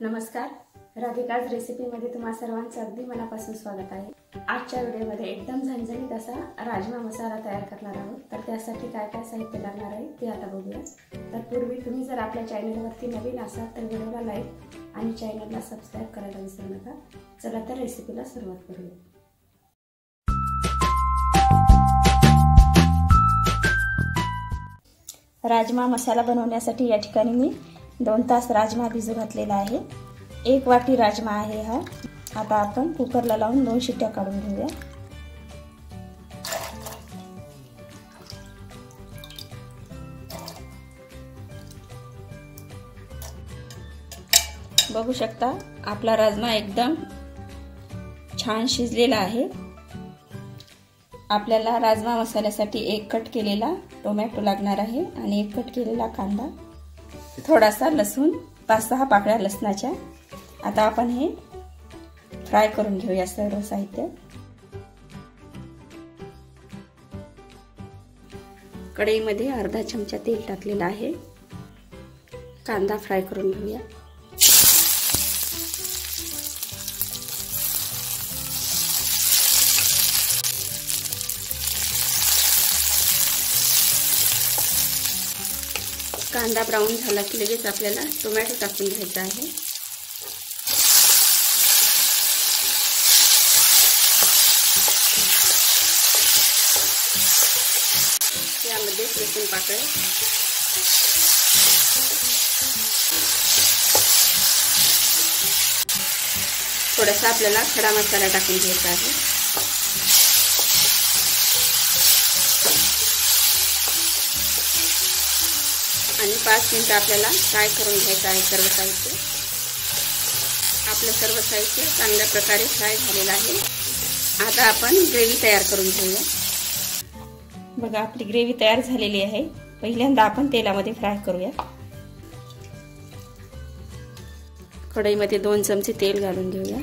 नमस्कार, राधिकाज रेसिपीमध्ये तुम्हा सर्वांचं अगदी मनापासून स्वागत आहे। आजच्या व्हिडिओमध्ये एकदम झणझणीत असा राजमा मसाला तयार करणार आहोत। तर त्यासाठी काय काय साहित्य लागणार आहे ते आता बघूया। तर पूर्वी तुम्ही जर आपल्या चॅनलवरती नवीन असाल तर व्हिडिओला लाईक आणि चॅनलला सबस्क्राइब करायला विसरू नका। चला तर रेसिपीला सुरुवात करूया। राजमा मसाला बनवण्यासाठी या ठिकाणी मी 2 तास राजमा भिजू घातलेला आहे। 1 वाटी राजमा आहे हा। आता आपण कुकरला लावून 2 शिट्ट्या काढून घेऊया। बघू शकता आपला राजमा एकदम छान शिजलेला आहे। आपल्याला राजमा मसाल्यासाठी 1 कट केलेला टोमॅटो लागणार आहे आणि 1 कट केलेला कांदा, थोडासा लसूण, 5-6 पाकळ्या लसणाच्या। आता आपण हे फ्राय करून घेऊया सर्व साहित्य। कढईमध्ये अर्धा चमचा तेल टाकलेला आहे। कांदा फ्राय करून घेऊया। कांदा ब्राऊन झाला की लगेच आपल्याला टोमॅटो टाकून घ्यायचा आहे। यामध्ये लसूण पाकळ्या, थोडासा आपल्याला खडा मसाला टाकून घ्यायचा आहे। आणि 5 मिनिटं आपल्याला फ्राय करून घ्यायचं आहे सर्व साहित्य। आपलं सर्व साहित्य चांगल्या प्रकारे फ्राय झालेलं आहे। आता आपण ग्रेव्ही तयार करून घेऊया। बघा आपली ग्रेव्ही तयार झालेली आहे। पहिल्यांदा आपण तेलामध्ये फ्राय करूया। कढईमध्ये 2 चमचे तेल घालून घेऊया।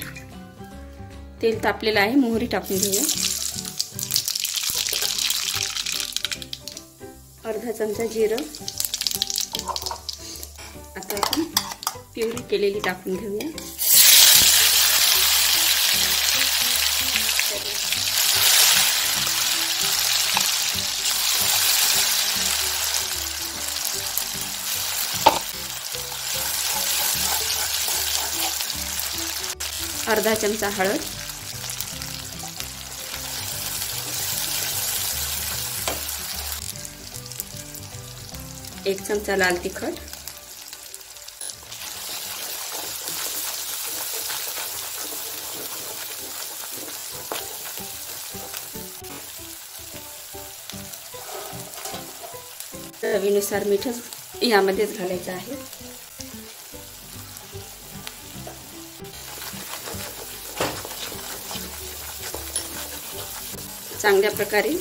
तेल तापलेलं आहे, मोहरी टाकून घेऊया। अर्धा चमचा जिरं, आता आपण प्युरी केलेली टाकून घेऊया। अर्धा चमचा हळद, एक चमचा लाल तिखट, चवीनुसार मीठ यामध्येच घालायचं आहे। चांगल्या प्रकारे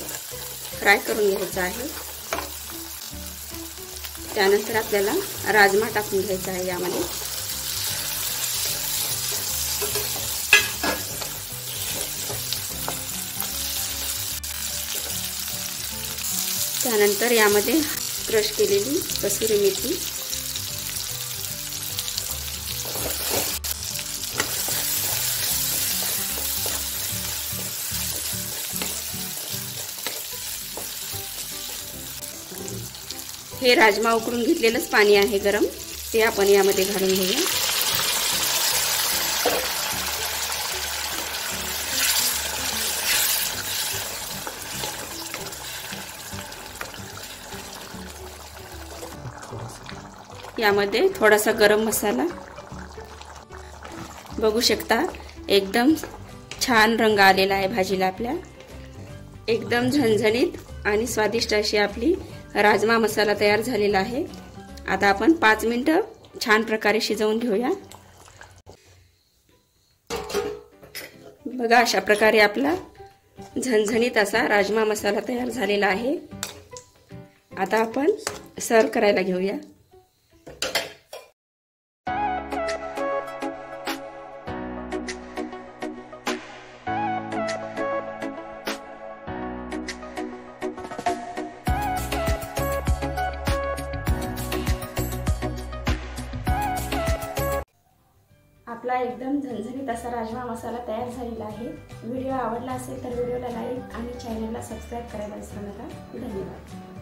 फ्राय करून घ्यायचं आहे। त्यानंतर आपल्याला राजमा टाकून घ्यायचा आहे यामध्ये। त्यानंतर यामध्ये क्रश केलेली कसुरी मेथी, हे राजमा उकळून घेतलेलंच पाणी आहे गरम, ते आपण यामध्ये घालून घेऊया। यामध्ये थोडासा गरम मसाला, बघू शकता एकदम छान रंग आलेला आहे भाजीला आपल्या। एकदम झणझणीत आणि स्वादिष्ट अशी आपली राजमा मसाला तयार झालेला आहे। आता आपण 5 मिनिटं छान प्रकारे शिजवून घेऊया। बघा अशा प्रकारे आपला झणझणीत असा राजमा मसाला तयार झालेला आहे। आता आपण सर्व करायला घेऊया। आपला एकदम झणझणीत असा राजमा मसाला तयार झालेला आहे। व्हिडिओ आवडला असेल तर व्हिडिओला लाईक आणि चॅनलला सबस्क्राईब करायला विसरू नका। धन्यवाद।